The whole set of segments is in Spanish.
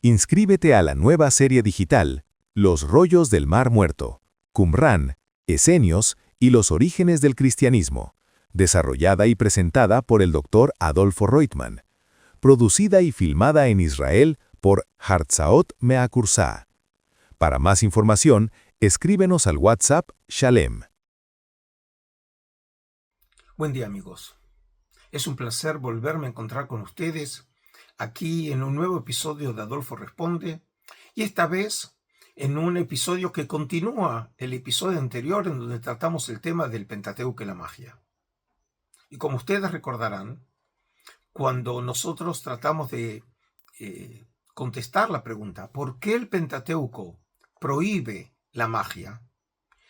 Inscríbete a la nueva serie digital, Los rollos del Mar Muerto, Qumrán, Esenios y los orígenes del cristianismo, desarrollada y presentada por el Dr. Adolfo Reutemann, producida y filmada en Israel por Hartzaot Meakursá. Para más información, escríbenos al WhatsApp Shalem. Buen día, amigos. Es un placer volverme a encontrar con ustedes aquí en un nuevo episodio de Adolfo Responde, y esta vez en un episodio que continúa el episodio anterior en donde tratamos el tema del Pentateuco y la magia. Y como ustedes recordarán, cuando nosotros tratamos de contestar la pregunta ¿por qué el Pentateuco prohíbe la magia,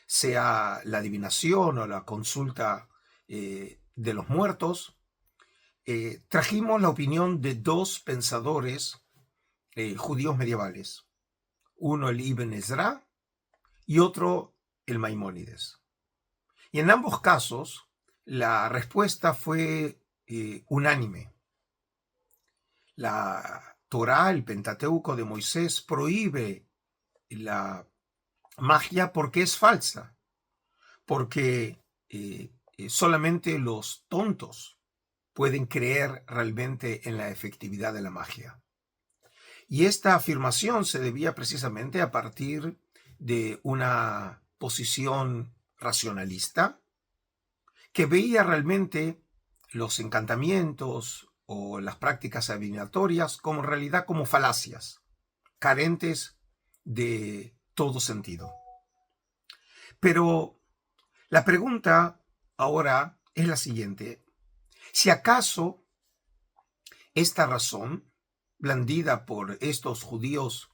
sea la adivinación o la consulta de los muertos? Trajimos la opinión de dos pensadores judíos medievales, uno el Ibn Ezra y otro el Maimónides. Y en ambos casos la respuesta fue unánime. La Torá, el Pentateuco de Moisés, prohíbe la magia porque es falsa, porque solamente los tontos pueden creer realmente en la efectividad de la magia. Y esta afirmación se debía precisamente a partir de una posición racionalista que veía realmente los encantamientos o las prácticas adivinatorias como en realidad como falacias, carentes de todo sentido. Pero la pregunta ahora es la siguiente: si acaso esta razón, blandida por estos judíos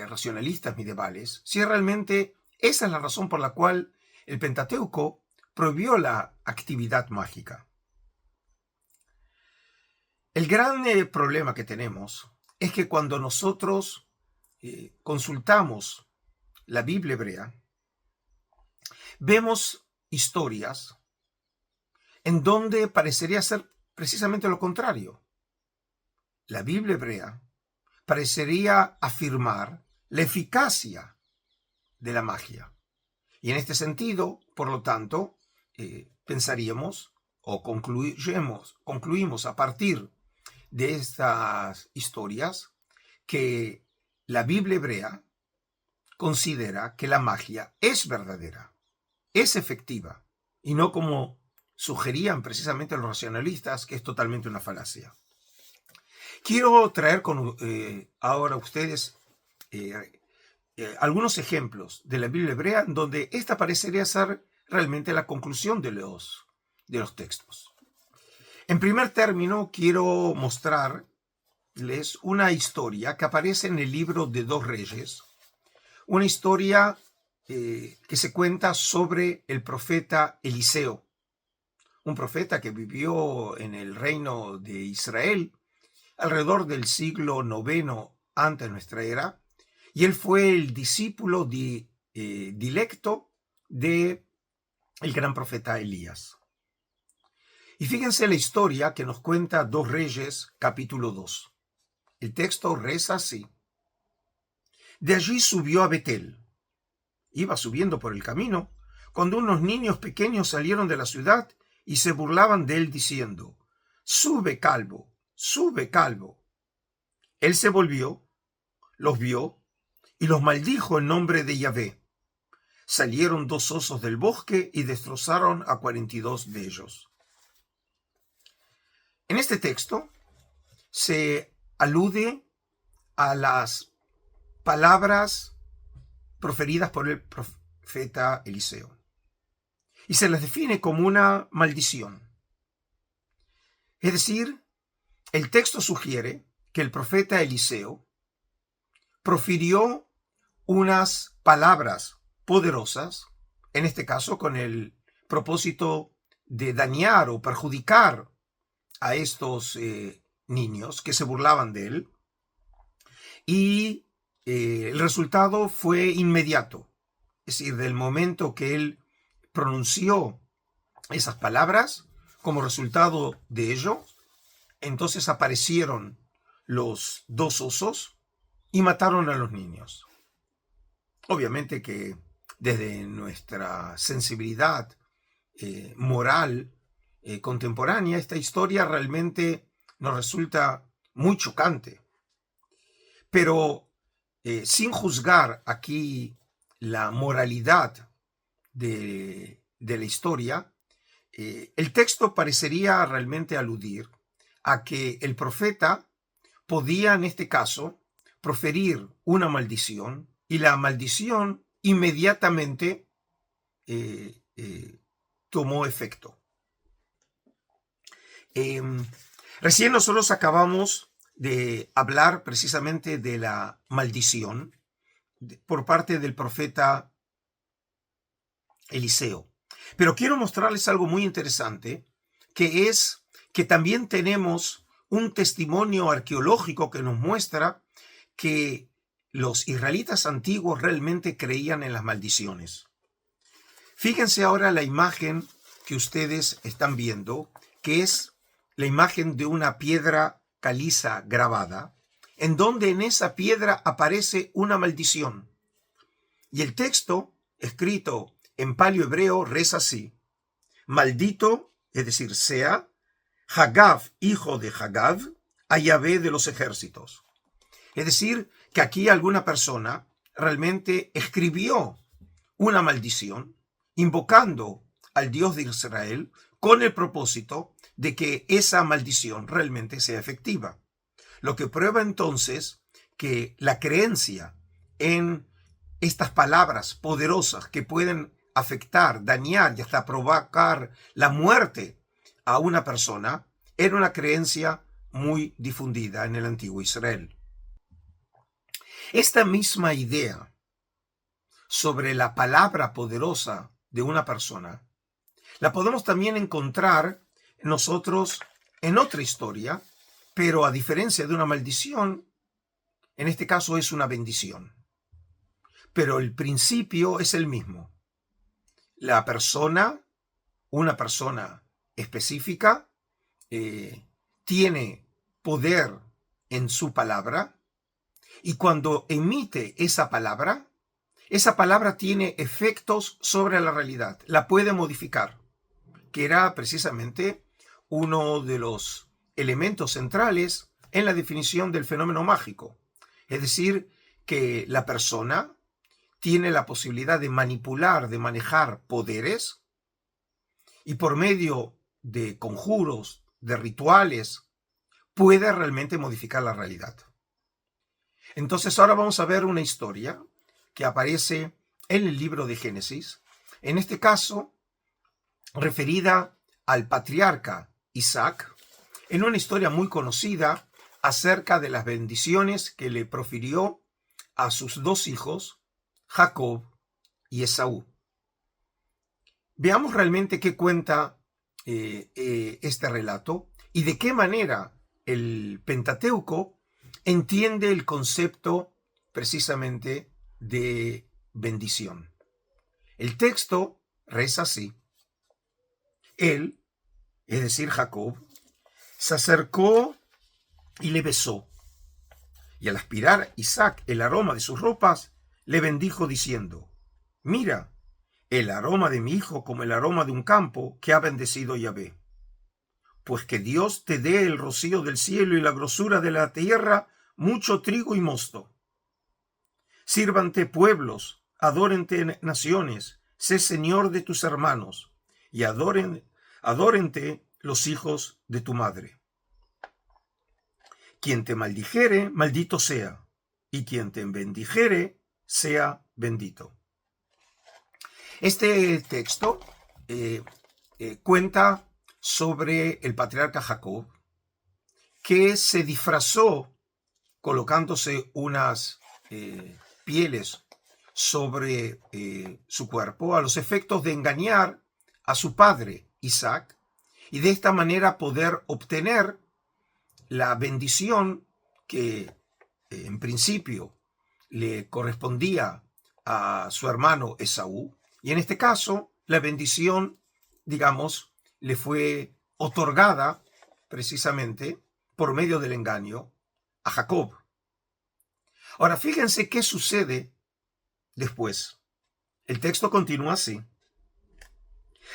racionalistas medievales, si realmente esa es la razón por la cual el Pentateuco prohibió la actividad mágica. El gran problema que tenemos es que cuando nosotros consultamos la Biblia hebrea, vemos historias en donde parecería ser precisamente lo contrario. La Biblia hebrea parecería afirmar la eficacia de la magia. Y en este sentido, por lo tanto, pensaríamos o concluimos a partir de estas historias que la Biblia hebrea considera que la magia es verdadera, es efectiva, y no como sugerían precisamente los racionalistas, que es totalmente una falacia. Quiero traer ahora a ustedes algunos ejemplos de la Biblia hebrea en donde esta parecería ser realmente la conclusión de los textos. En primer término, quiero mostrarles una historia que aparece en el libro de 2 Reyes, una historia que se cuenta sobre el profeta Eliseo, un profeta que vivió en el reino de Israel alrededor del siglo IX antes de nuestra era, y él fue el discípulo directo de el gran profeta Elías. Y fíjense la historia que nos cuenta 2 Reyes, capítulo 2. El texto reza así: de allí subió a Betel. Iba subiendo por el camino cuando unos niños pequeños salieron de la ciudad y se burlaban de él diciendo: sube, calvo, sube, calvo. Él se volvió, los vio y los maldijo en nombre de Yahvé. Salieron 2 osos del bosque y destrozaron a 42 de ellos. En este texto se alude a las palabras proferidas por el profeta Eliseo y se las define como una maldición. Es decir, el texto sugiere que el profeta Eliseo profirió unas palabras poderosas, en este caso con el propósito de dañar o perjudicar a estos niños que se burlaban de él, y el resultado fue inmediato. Es decir, del momento que él pronunció esas palabras, como resultado de ello, entonces aparecieron los 2 osos y mataron a los niños. Obviamente que desde nuestra sensibilidad moral contemporánea, esta historia realmente nos resulta muy chocante. Pero sin juzgar aquí la moralidad de la historia, el texto parecería realmente aludir a que el profeta podía, en este caso, proferir una maldición y la maldición inmediatamente tomó efecto. Recién nosotros acabamos de hablar precisamente de la maldición por parte del profeta Eliseo. Pero quiero mostrarles algo muy interesante, que es que también tenemos un testimonio arqueológico que nos muestra que los israelitas antiguos realmente creían en las maldiciones. Fíjense ahora la imagen que ustedes están viendo, que es la imagen de una piedra caliza grabada, en donde en esa piedra aparece una maldición. Y el texto, escrito en paleo-hebreo, reza así: maldito, es decir, sea, Hagav, hijo de Hagav, a Yahvé de los ejércitos. Es decir, que aquí alguna persona realmente escribió una maldición, invocando al Dios de Israel, con el propósito de que esa maldición realmente sea efectiva. Lo que prueba entonces que la creencia en estas palabras poderosas que pueden afectar, dañar y hasta provocar la muerte a una persona era una creencia muy difundida en el antiguo Israel. Esta misma idea sobre la palabra poderosa de una persona la podemos también encontrar nosotros en otra historia, pero a diferencia de una maldición, en este caso es una bendición. Pero el principio es el mismo. La persona, una persona específica, tiene poder en su palabra, y cuando emite esa palabra tiene efectos sobre la realidad, la puede modificar, que era precisamente uno de los elementos centrales en la definición del fenómeno mágico. Es decir, que la persona tiene la posibilidad de manipular, de manejar poderes, y por medio de conjuros, de rituales, puede realmente modificar la realidad. Entonces ahora vamos a ver una historia que aparece en el libro de Génesis, en este caso referida al patriarca Isaac, en una historia muy conocida acerca de las bendiciones que le profirió a sus dos hijos, Jacob y Esaú. Veamos realmente qué cuenta este relato y de qué manera el Pentateuco entiende el concepto precisamente de bendición. El texto reza así: él, es decir, Jacob, se acercó y le besó, y al aspirar Isaac el aroma de sus ropas, le bendijo diciendo: mira, el aroma de mi hijo como el aroma de un campo que ha bendecido Yahvé. Pues que Dios te dé el rocío del cielo y la grosura de la tierra, mucho trigo y mosto. Sírvante pueblos, adórente naciones, sé señor de tus hermanos, y adórente los hijos de tu madre. Quien te maldijere, maldito sea, y quien te bendijere, sea bendito. Este texto cuenta sobre el patriarca Jacob, que se disfrazó colocándose unas pieles sobre su cuerpo a los efectos de engañar a su padre Isaac, y de esta manera poder obtener la bendición que en principio le correspondía a su hermano Esaú, y en este caso la bendición, digamos, le fue otorgada precisamente por medio del engaño a Jacob. Ahora, fíjense qué sucede después. El texto continúa así.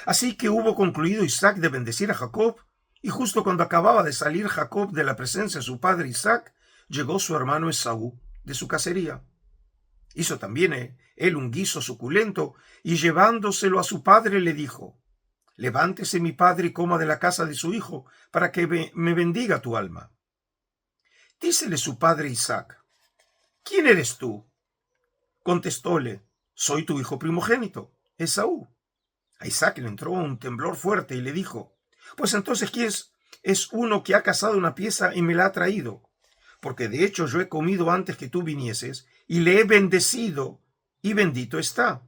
Así que hubo concluido Isaac de bendecir a Jacob, y justo cuando acababa de salir Jacob de la presencia de su padre Isaac, llegó su hermano Esaú de su cacería. Hizo también él un guiso suculento, y llevándoselo a su padre le dijo: Levántese mi padre y coma de la casa de su hijo, para que me bendiga tu alma. Dícele su padre Isaac: ¿Quién eres tú? Contestóle: Soy tu hijo primogénito, Esaú. A Isaac le entró un temblor fuerte y le dijo: Pues entonces, ¿quién es uno que ha cazado una pieza y me la ha traído? Porque de hecho yo he comido antes que tú vinieses, y le he bendecido, y bendito está.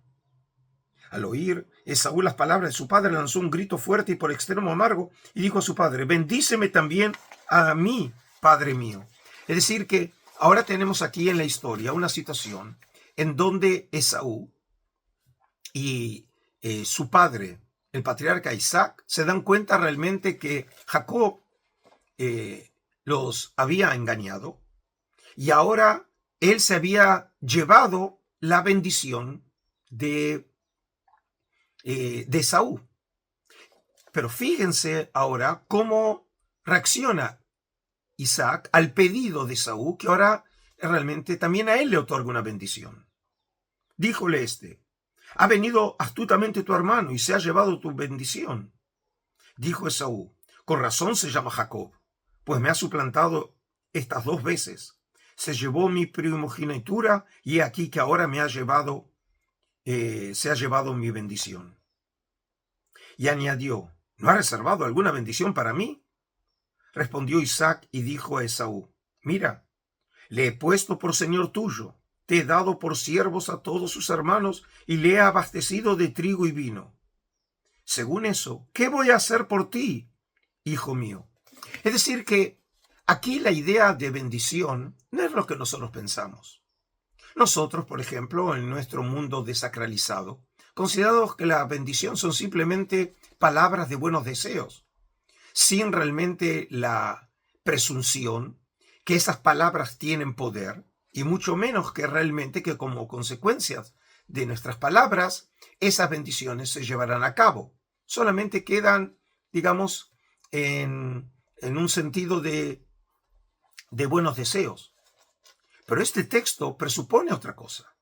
Al oír Esaú las palabras de su padre, lanzó un grito fuerte y por extremo amargo, y dijo a su padre: Bendíceme también a mí, padre mío. Es decir, que ahora tenemos aquí en la historia una situación en donde Esaú y su padre, el patriarca Isaac, se dan cuenta realmente que Jacob los había engañado, y ahora él se había llevado la bendición de Esaú. Pero fíjense ahora cómo reacciona Isaac al pedido de Esaú, que ahora realmente también a él le otorga una bendición. Díjole ha venido astutamente tu hermano y se ha llevado tu bendición. Dijo Esaú: con razón se llama Jacob, pues me ha suplantado estas 2 veces. Se llevó mi primogenitura, y he aquí que ahora se ha llevado mi bendición. Y añadió: ¿no ha reservado alguna bendición para mí? Respondió Isaac y dijo a Esaú: mira, le he puesto por señor tuyo, te he dado por siervos a todos sus hermanos, y le he abastecido de trigo y vino. Según eso, ¿qué voy a hacer por ti, hijo mío? Es decir, que aquí la idea de bendición no es lo que nosotros pensamos. Nosotros, por ejemplo, en nuestro mundo desacralizado, consideramos que la bendición son simplemente palabras de buenos deseos, sin realmente la presunción que esas palabras tienen poder, y mucho menos que realmente que como consecuencias de nuestras palabras, esas bendiciones se llevarán a cabo. Solamente quedan, digamos, en un sentido de buenos deseos. Pero este texto presupone otra cosa.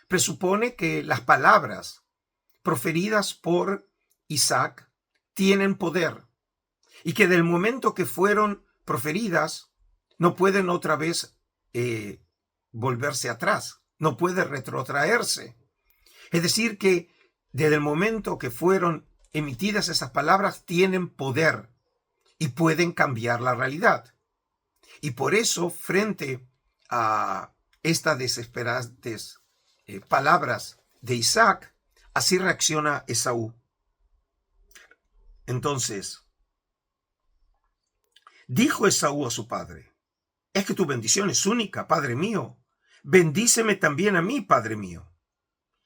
Presupone que las palabras proferidas por Isaac tienen poder, y que del momento que fueron proferidas no pueden otra vez volverse atrás, no puede retrotraerse. Es decir, que desde el momento que fueron emitidas esas palabras tienen poder y pueden cambiar la realidad. Y por eso, frente a estas desesperantes palabras de Isaac, así reacciona Esaú. Entonces, dijo Esaú a su padre: es que tu bendición es única, padre mío. Bendíceme también a mí, padre mío.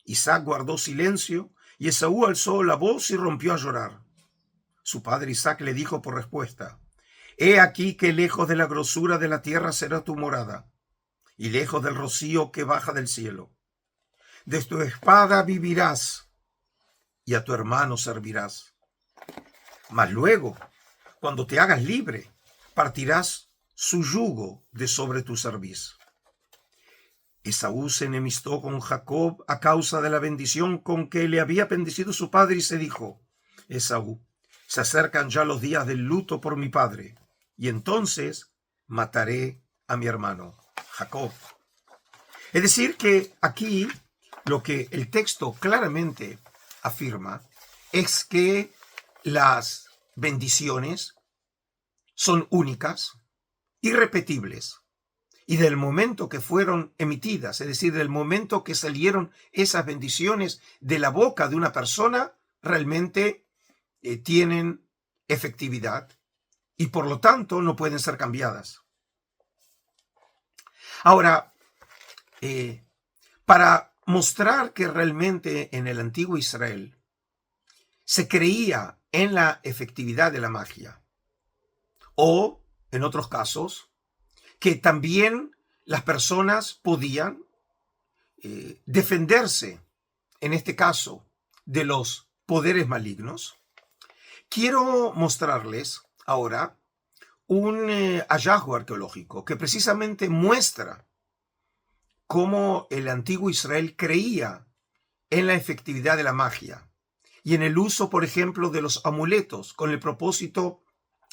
Isaac guardó silencio, y Esaú alzó la voz y rompió a llorar. Su padre Isaac le dijo por respuesta: he aquí que lejos de la grosura de la tierra será tu morada, y lejos del rocío que baja del cielo. De tu espada vivirás, y a tu hermano servirás. Mas luego, cuando te hagas libre, partirás su yugo de sobre tu cerviz. Esaú se enemistó con Jacob a causa de la bendición con que le había bendecido su padre, y se dijo: Esaú, se acercan ya los días del luto por mi padre, y entonces mataré a mi hermano Jacob. Es decir, que aquí lo que el texto claramente afirma es que las bendiciones son únicas, irrepetibles, y del momento que fueron emitidas, es decir, del momento que salieron esas bendiciones de la boca de una persona, realmente tienen efectividad, y por lo tanto no pueden ser cambiadas. Ahora, para mostrar que realmente en el antiguo Israel se creía en la efectividad de la magia, o en otros casos, que también las personas podían defenderse, en este caso, de los poderes malignos. Quiero mostrarles ahora un hallazgo arqueológico que precisamente muestra cómo el antiguo Israel creía en la efectividad de la magia y en el uso, por ejemplo, de los amuletos con el propósito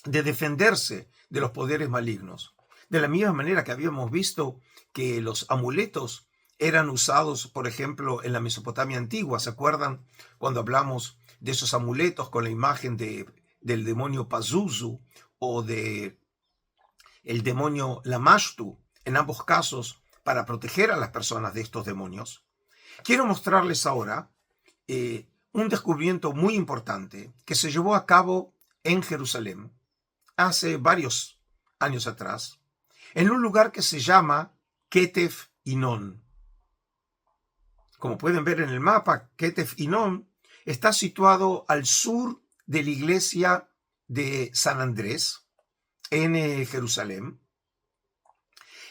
de defenderse de los poderes malignos. De la misma manera que habíamos visto que los amuletos eran usados, por ejemplo, en la Mesopotamia antigua. ¿Se acuerdan cuando hablamos de esos amuletos con la imagen del demonio Pazuzu o de el demonio Lamashtu, en ambos casos para proteger a las personas de estos demonios? Quiero mostrarles ahora un descubrimiento muy importante que se llevó a cabo en Jerusalén hace varios años atrás, en un lugar que se llama Ketef Inon. Como pueden ver en el mapa, Ketef Inon está situado al sur de la iglesia de San Andrés, en Jerusalén.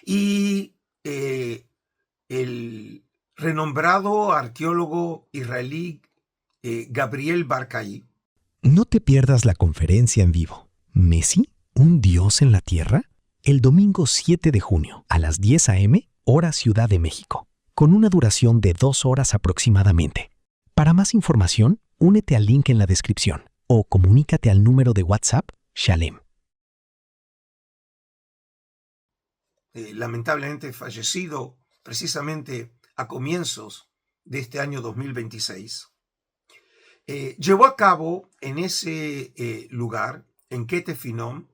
Y el renombrado arqueólogo israelí Gabriel Barcaí. No te pierdas la conferencia en vivo. ¿Messi? ¿Un dios en la tierra? El domingo 7 de junio, a las 10 a.m., hora Ciudad de México, con una duración de 2 horas aproximadamente. Para más información, únete al link en la descripción o comunícate al número de WhatsApp Shalem. Lamentablemente fallecido precisamente a comienzos de este año 2026, llevó a cabo en ese lugar, en Ketef Inon,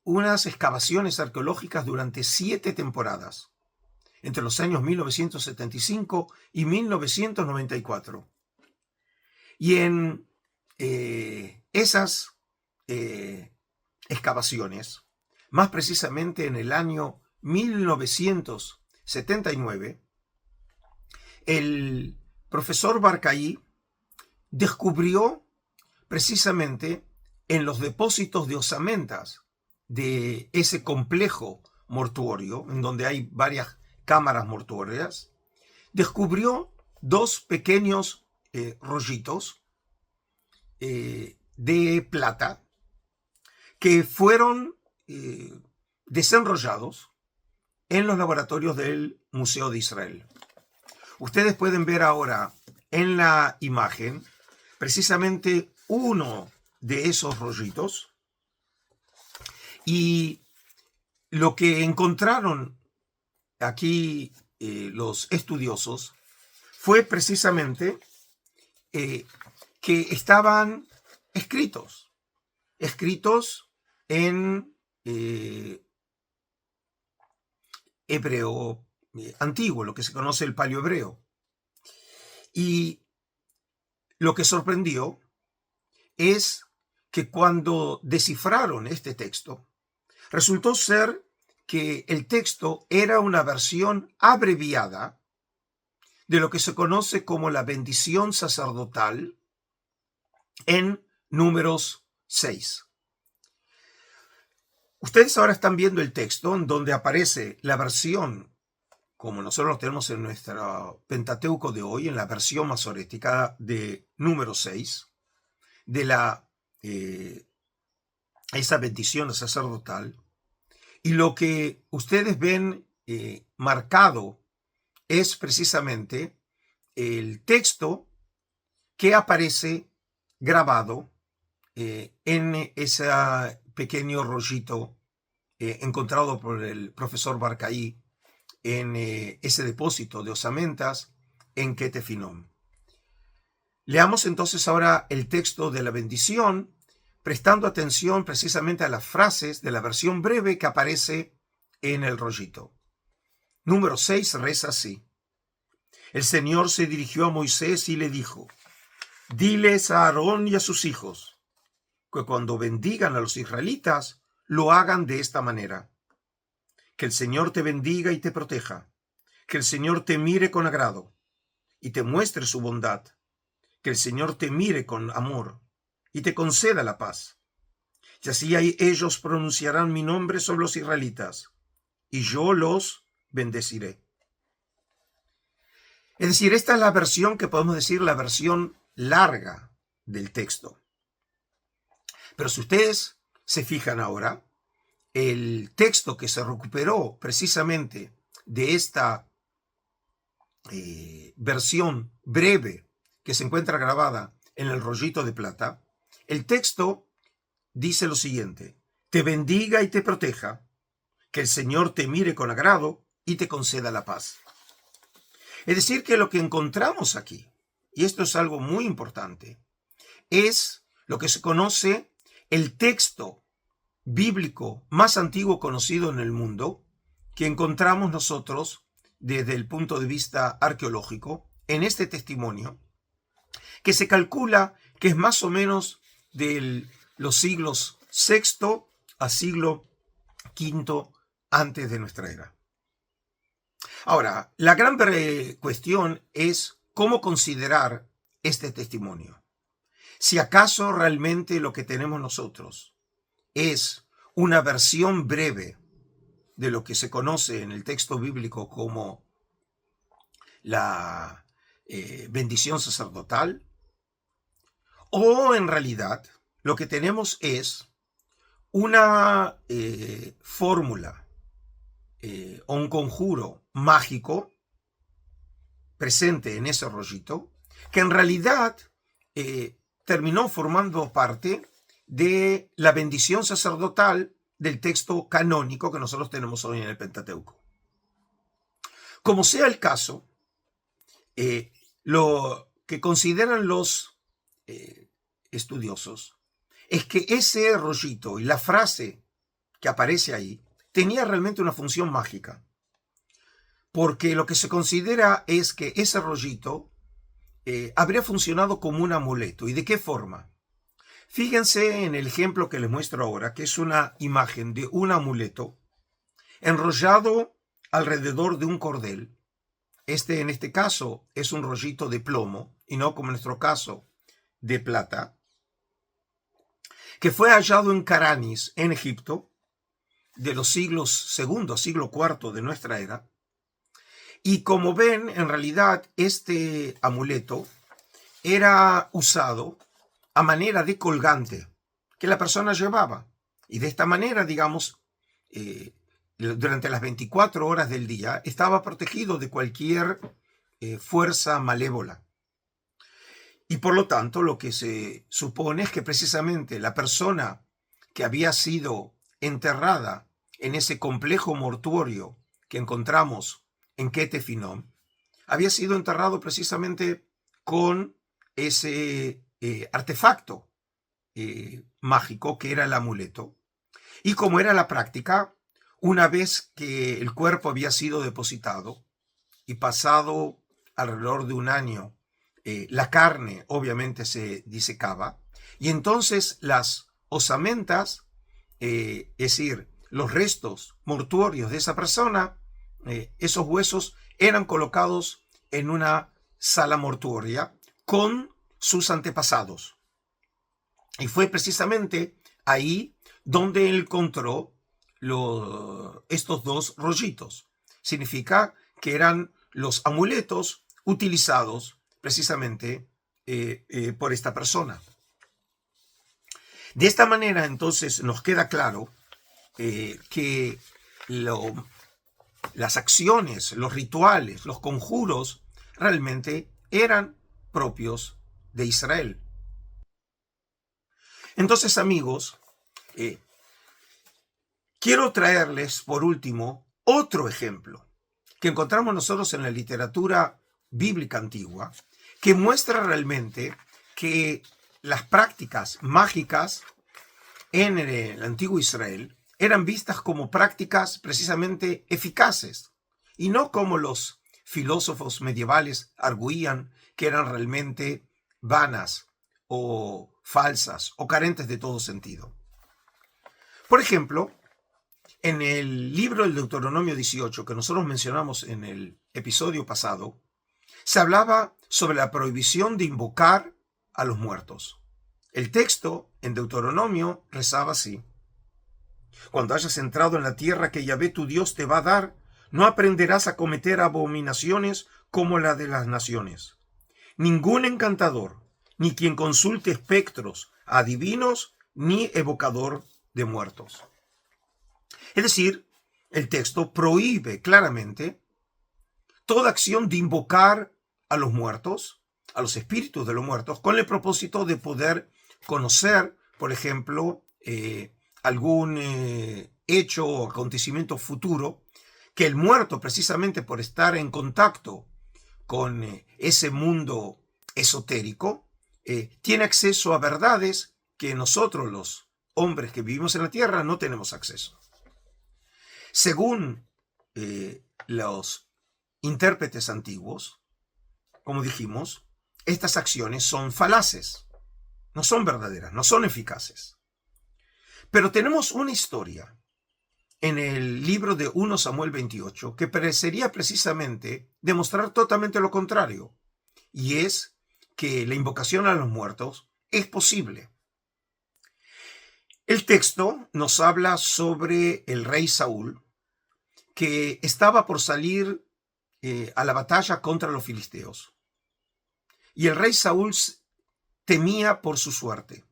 unas excavaciones arqueológicas durante 7 temporadas, entre los años 1975 y 1994. Y en esas excavaciones, más precisamente en el año 1979, el profesor Barcaí descubrió precisamente en los depósitos de osamentas de ese complejo mortuorio, en donde hay varias cámaras mortuorias, descubrió 2 pequeños rollitos de plata que fueron desenrollados en los laboratorios del Museo de Israel. Ustedes pueden ver ahora en la imagen precisamente uno de esos rollitos, y lo que encontraron aquí los estudiosos fue precisamente que estaban escritos en hebreo antiguo, lo que se conoce el paleohebreo. Y lo que sorprendió es que cuando descifraron este texto, resultó ser que el texto era una versión abreviada de lo que se conoce como la bendición sacerdotal en Números 6. Ustedes ahora están viendo el texto en donde aparece la versión, como nosotros lo tenemos en nuestro Pentateuco de hoy, en la versión masorética de Números 6, de esa bendición sacerdotal. Y lo que ustedes ven marcado es precisamente el texto que aparece grabado en ese pequeño rollito encontrado por el profesor Barcaí en ese depósito de osamentas en Ketef Inon. Leamos entonces ahora el texto de la bendición, prestando atención precisamente a las frases de la versión breve que aparece en el rollito. Número 6 reza así: El Señor se dirigió a Moisés y le dijo: diles a Aarón y a sus hijos que cuando bendigan a los israelitas lo hagan de esta manera. Que el Señor te bendiga y te proteja. Que el Señor te mire con agrado y te muestre su bondad. Que el Señor te mire con amor y te conceda la paz. Y así ellos pronunciarán mi nombre sobre los israelitas, y yo los bendeciré. Es decir, esta es la versión que podemos decir la versión larga del texto. Pero si ustedes se fijan ahora, el texto que se recuperó precisamente de esta versión breve que se encuentra grabada en el rollito de plata, el texto dice lo siguiente: te bendiga y te proteja, que el Señor te mire con agrado y te conceda la paz. Es decir, que lo que encontramos aquí, y esto es algo muy importante, es lo que se conoce el texto bíblico más antiguo conocido en el mundo, que encontramos nosotros desde el punto de vista arqueológico en este testimonio, que se calcula que es más o menos de los siglos VI a siglo V antes de nuestra era. Ahora, la gran cuestión es cómo considerar este testimonio. Si acaso realmente lo que tenemos nosotros es una versión breve de lo que se conoce en el texto bíblico como la bendición sacerdotal, o en realidad lo que tenemos es una fórmula o un conjuro mágico presente en ese rollito, que en realidad terminó formando parte de la bendición sacerdotal del texto canónico que nosotros tenemos hoy en el Pentateuco. Como sea el caso, lo que consideran los estudiosos es que ese rollito y la frase que aparece ahí tenía realmente una función mágica, porque lo que se considera es que ese rollito habría funcionado como un amuleto. ¿Y de qué forma? Fíjense en el ejemplo que les muestro ahora, que es una imagen de un amuleto enrollado alrededor de un cordel. En este caso es un rollito de plomo y no como en nuestro caso de plata, que fue hallado en Caranis, en Egipto, de los siglos II a siglo IV de nuestra era. Y como ven, en realidad este amuleto era usado a manera de colgante que la persona llevaba. Y de esta manera, digamos, durante las 24 horas del día estaba protegido de cualquier fuerza malévola. Y por lo tanto, lo que se supone es que precisamente la persona que había sido enterrada en ese complejo mortuorio que encontramos en Quetefinón, había sido enterrado precisamente con ese artefacto mágico que era el amuleto. Y como era la práctica, una vez que el cuerpo había sido depositado y pasado alrededor de un año, la carne obviamente se disecaba, y entonces las osamentas, es decir, los restos mortuorios de esa persona, esos huesos eran colocados en una sala mortuoria con sus antepasados. Y fue precisamente ahí donde él encontró estos dos rollitos. Significa que eran los amuletos utilizados precisamente por esta persona. De esta manera, entonces, nos queda claro que las acciones, los rituales, los conjuros, realmente eran propios de Israel. Entonces, amigos, quiero traerles, por último, otro ejemplo que encontramos nosotros en la literatura bíblica antigua, que muestra realmente que las prácticas mágicas en el antiguo Israel eran vistas como prácticas precisamente eficaces y no como los filósofos medievales arguían que eran realmente vanas o falsas o carentes de todo sentido. Por ejemplo, en el libro del Deuteronomio 18, que nosotros mencionamos en el episodio pasado, se hablaba sobre la prohibición de invocar a los muertos. El texto en Deuteronomio rezaba así: cuando hayas entrado en la tierra que Yahvé tu Dios te va a dar, No aprenderás a cometer abominaciones como la de las naciones. Ningún encantador, ni quien consulte espectros, adivinos, ni evocador de muertos. Es decir, el texto prohíbe claramente toda acción de invocar a los muertos, a los espíritus de los muertos, con el propósito de poder conocer, por ejemplo, algún hecho o acontecimiento futuro, que el muerto, precisamente por estar en contacto con ese mundo esotérico, tiene acceso a verdades que nosotros, los hombres que vivimos en la tierra, no tenemos acceso. Según los intérpretes antiguos, como dijimos, estas acciones son falaces, no son verdaderas, no son eficaces. Pero tenemos una historia en el libro de 1 Samuel 28 que parecería precisamente demostrar totalmente lo contrario, y es que la invocación a los muertos es posible. El texto nos habla sobre el rey Saúl, que estaba por salir a la batalla contra los filisteos. Y el rey Saúl temía por su suerte,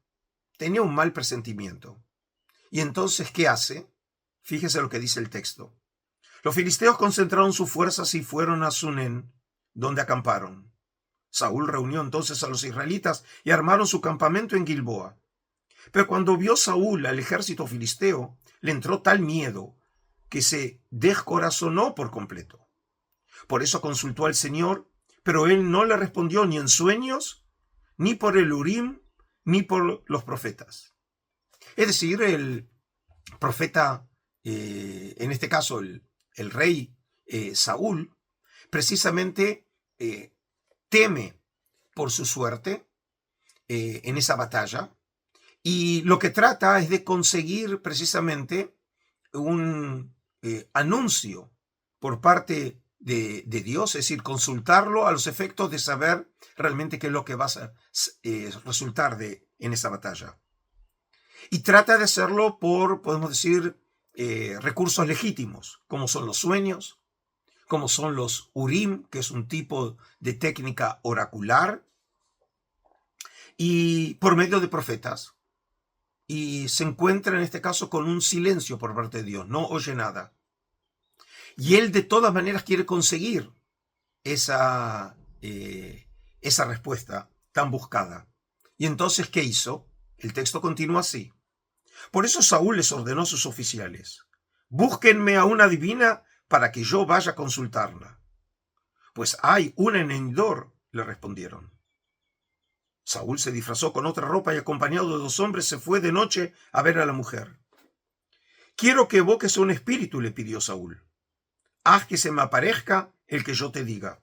tenía un mal presentimiento. Y entonces, ¿qué hace? Fíjese lo que dice el texto. Los filisteos concentraron sus fuerzas y fueron a Sunén, donde acamparon. Saúl reunió entonces a los israelitas y armaron su campamento en Gilboa. Pero cuando vio Saúl al ejército filisteo, le entró tal miedo que se descorazonó por completo. Por eso consultó al Señor, pero él no le respondió ni en sueños, ni por el Urim, ni por los profetas. Es decir, el profeta, en este caso el rey Saúl, precisamente teme por su suerte en esa batalla, y lo que trata es de conseguir precisamente un anuncio por parte de Dios, es decir, consultarlo a los efectos de saber realmente qué es lo que va a resultar en esa batalla. Y trata de hacerlo por, podemos decir, recursos legítimos, como son los sueños, como son los Urim, que es un tipo de técnica oracular, y por medio de profetas. Y se encuentra en este caso con un silencio por parte de Dios, no oye nada. Y él de todas maneras quiere conseguir esa respuesta tan buscada. Y entonces, ¿qué hizo? El texto continúa así. Por eso Saúl les ordenó a sus oficiales: búsquenme a una divina para que yo vaya a consultarla. Pues hay una en Endor, le respondieron. Saúl se disfrazó con otra ropa y acompañado de 2 hombres se fue de noche a ver a la mujer. Quiero que evoques a un espíritu, le pidió Saúl. Haz que se me aparezca el que yo te diga.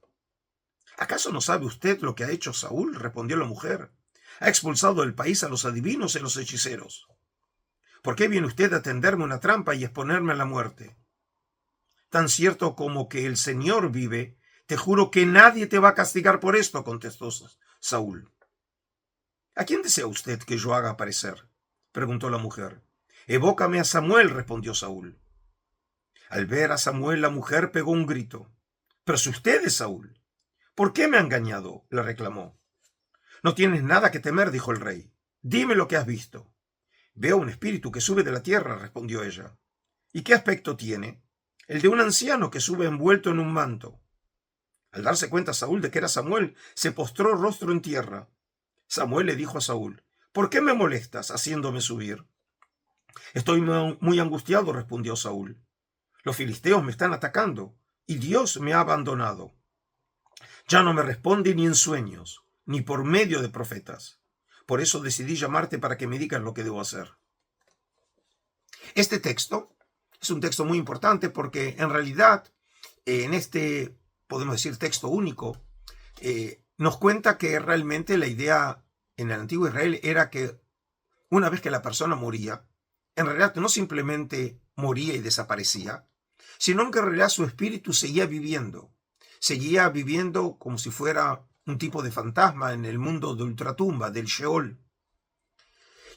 ¿Acaso no sabe usted lo que ha hecho Saúl?, respondió la mujer. Ha expulsado del país a los adivinos y a los hechiceros. ¿Por qué viene usted a tenderme una trampa y exponerme a la muerte? Tan cierto como que el Señor vive, te juro que nadie te va a castigar por esto, contestó Saúl. ¿A quién desea usted que yo haga aparecer?, preguntó la mujer. Evócame a Samuel, respondió Saúl. Al ver a Samuel, la mujer pegó un grito. Pero si usted es Saúl, ¿por qué me ha engañado?, le reclamó. No tienes nada que temer, dijo el rey. Dime lo que has visto. Veo un espíritu que sube de la tierra, respondió ella. ¿Y qué aspecto tiene? El de un anciano que sube envuelto en un manto. Al darse cuenta Saúl de que era Samuel, se postró rostro en tierra. Samuel le dijo a Saúl: ¿Por qué me molestas haciéndome subir? Estoy muy angustiado, respondió Saúl. Los filisteos me están atacando y Dios me ha abandonado. Ya no me responde ni en sueños, ni por medio de profetas. Por eso decidí llamarte para que me digas lo que debo hacer. Este texto es un texto muy importante porque en realidad en este, podemos decir, texto único, nos cuenta que realmente la idea en el antiguo Israel era que una vez que la persona moría, en realidad no simplemente moría y desaparecía, sino que en realidad su espíritu seguía viviendo como si fuera un tipo de fantasma en el mundo de ultratumba, del Sheol.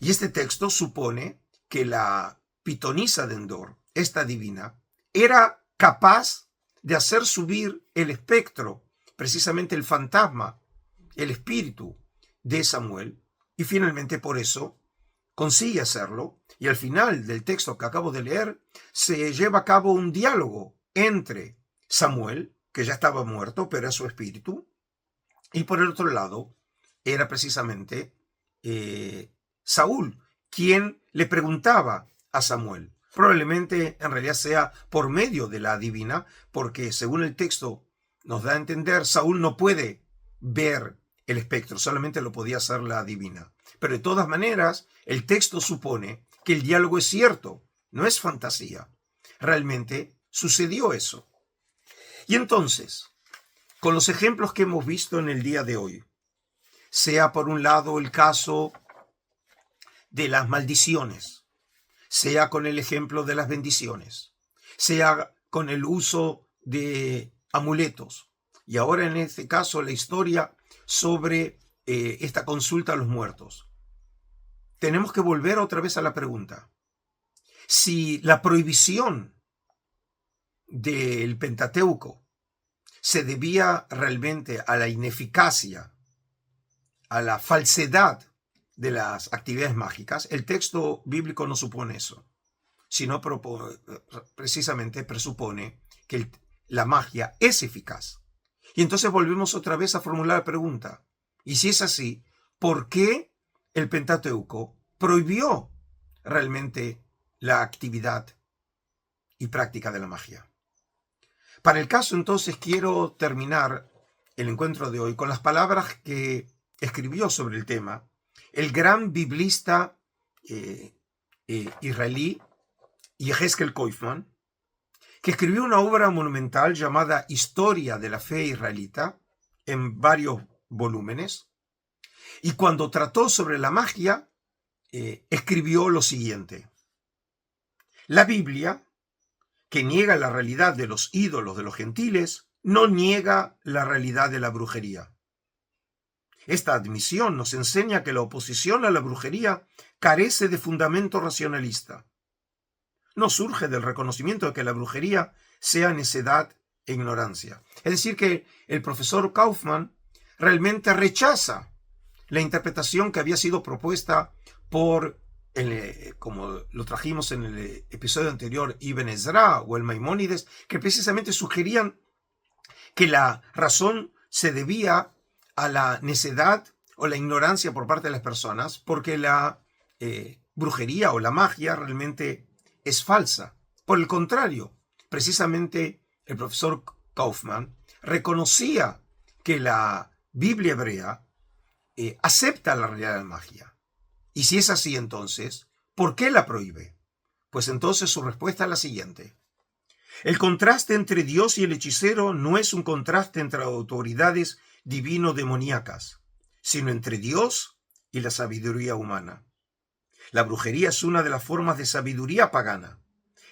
Y este texto supone que la pitonisa de Endor, esta divina, era capaz de hacer subir el espectro, precisamente el fantasma, el espíritu de Samuel, y finalmente por eso consigue hacerlo, y al final del texto que acabo de leer se lleva a cabo un diálogo entre Samuel, que ya estaba muerto, pero era su espíritu, y por el otro lado era precisamente Saúl, quien le preguntaba a Samuel. Probablemente en realidad sea por medio de la adivina, porque según el texto nos da a entender, Saúl no puede ver el espectro, solamente lo podía hacer la adivina. Pero de todas maneras, el texto supone que el diálogo es cierto, no es fantasía. Realmente sucedió eso. Y entonces, con los ejemplos que hemos visto en el día de hoy, sea por un lado el caso de las maldiciones, sea con el ejemplo de las bendiciones, sea con el uso de amuletos, y ahora en este caso la historia sobre esta consulta a los muertos. Tenemos que volver otra vez a la pregunta. Si la prohibición del Pentateuco se debía realmente a la ineficacia, a la falsedad de las actividades mágicas, el texto bíblico no supone eso, sino precisamente presupone que la magia es eficaz. Y entonces volvemos otra vez a formular la pregunta, y si es así, ¿por qué el Pentateuco prohibió realmente la actividad y práctica de la magia? Para el caso, entonces, quiero terminar el encuentro de hoy con las palabras que escribió sobre el tema el gran biblista israelí Yehezkel Kaufman, que escribió una obra monumental llamada Historia de la Fe Israelita, en varios volúmenes, y cuando trató sobre la magia, escribió lo siguiente: la Biblia, que niega la realidad de los ídolos de los gentiles, no niega la realidad de la brujería. Esta admisión nos enseña que la oposición a la brujería carece de fundamento racionalista. No surge del reconocimiento de que la brujería sea necedad e ignorancia. Es decir, que el profesor Kaufman realmente rechaza la interpretación que había sido propuesta por, como lo trajimos en el episodio anterior, Ibn Ezra o el Maimónides, que precisamente sugerían que la razón se debía a la necedad o la ignorancia por parte de las personas, porque la brujería o la magia realmente es falsa. Por el contrario, precisamente el profesor Kaufman reconocía que la Biblia hebrea acepta la realidad de la magia. Y si es así, entonces, ¿por qué la prohíbe? Pues entonces su respuesta es la siguiente: el contraste entre Dios y el hechicero no es un contraste entre autoridades divino-demoníacas, sino entre Dios y la sabiduría humana. La brujería es una de las formas de sabiduría pagana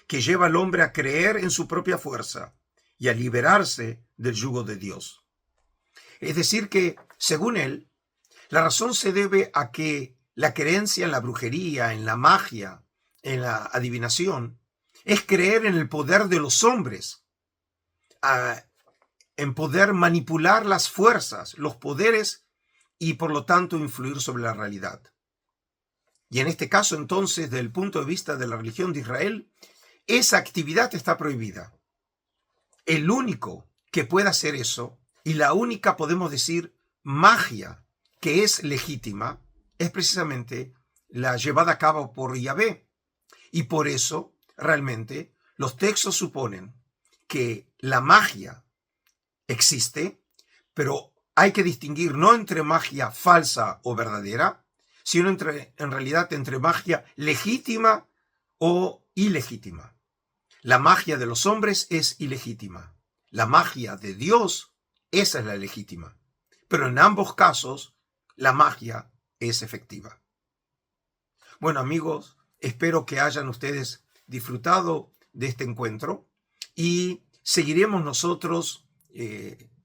que lleva al hombre a creer en su propia fuerza y a liberarse del yugo de Dios. Es decir que, según él, la razón se debe a que la creencia en la brujería, en la magia, en la adivinación, es creer en el poder de los hombres, en poder manipular las fuerzas, los poderes y por lo tanto influir sobre la realidad. Y en este caso, entonces, desde el punto de vista de la religión de Israel, esa actividad está prohibida. El único que pueda hacer eso, y la única, podemos decir, magia que es legítima, es precisamente la llevada a cabo por Yahvé. Y por eso, realmente, los textos suponen que la magia existe, pero hay que distinguir no entre magia falsa o verdadera, sino en realidad entre magia legítima o ilegítima. La magia de los hombres es ilegítima. La magia de Dios, esa es la legítima. Pero en ambos casos, la magia es efectiva. Bueno, amigos, espero que hayan ustedes disfrutado de este encuentro y seguiremos nosotros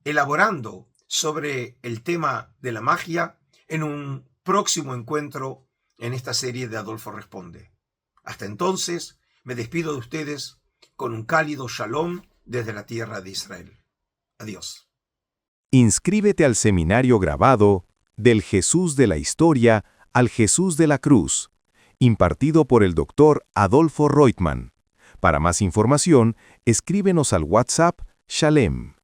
elaborando sobre el tema de la magia en un próximo encuentro en esta serie de Adolfo Responde. Hasta entonces, me despido de ustedes con un cálido shalom desde la tierra de Israel. Adiós. Inscríbete al seminario grabado Del Jesús de la Historia al Jesús de la Cruz, impartido por el Dr. Adolfo Reutemann. Para más información, escríbenos al WhatsApp Shalem.